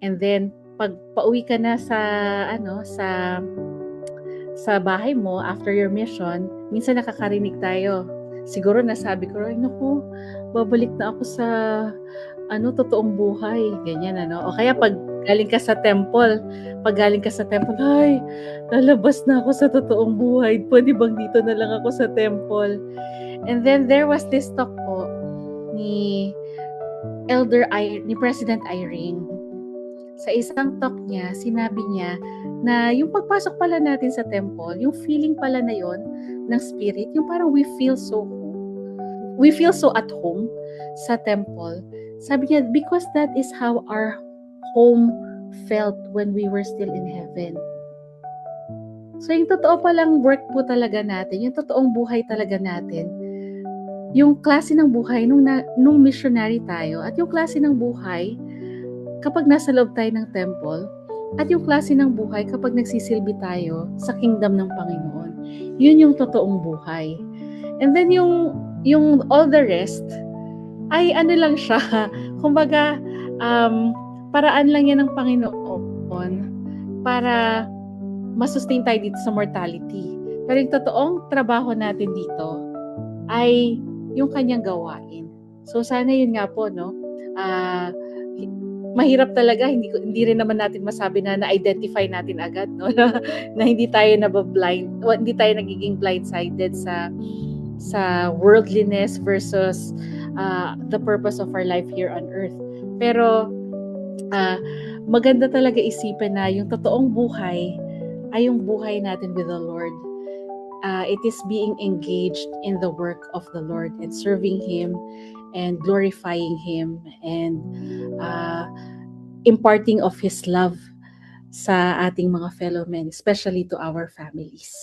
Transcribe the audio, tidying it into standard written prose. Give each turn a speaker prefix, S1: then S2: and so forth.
S1: And then pag pauwi ka na sa sa bahay mo after your mission, minsan nakakarinig tayo. Siguro nasabi ko, ay naku, babalik na ako sa totoong buhay, ganyan O kaya pag galing ka sa temple, ay, lalabas na ako sa totoong buhay. Pwede bang dito na lang ako sa temple? And then there was this talk po ni ni President Irene. Sa isang talk niya, sinabi niya na yung pagpasok pala natin sa temple, yung feeling pala na yon ng spirit, yung parang we feel so at home sa temple. Sabi niya, because that is how our home felt when we were still in heaven. So yung totoo palang work po talaga natin, yung totoong buhay talaga natin, yung klase ng buhay nung missionary tayo at yung klase ng buhay kapag nasa loob tayo ng temple at yung klase ng buhay kapag nagsisilbi tayo sa kingdom ng Panginoon. Yun yung totoong buhay. And then yung all the rest ay lang siya. Kumbaga, paraan lang yan ng Panginoon para masustain tayo dito sa mortality. Pero yung totoong trabaho natin dito ay yung kanyang gawain. So sana yun nga po, mahirap talaga, hindi rin naman natin masabi na na-identify natin agad, na hindi tayo hindi tayo nagiging blindsided sa worldliness versus the purpose of our life here on earth. Pero maganda talaga isipin na yung totoong buhay ay yung buhay natin with the Lord. It is being engaged in the work of the Lord and serving Him and glorifying Him and imparting of His love sa ating mga fellow men, especially to our families.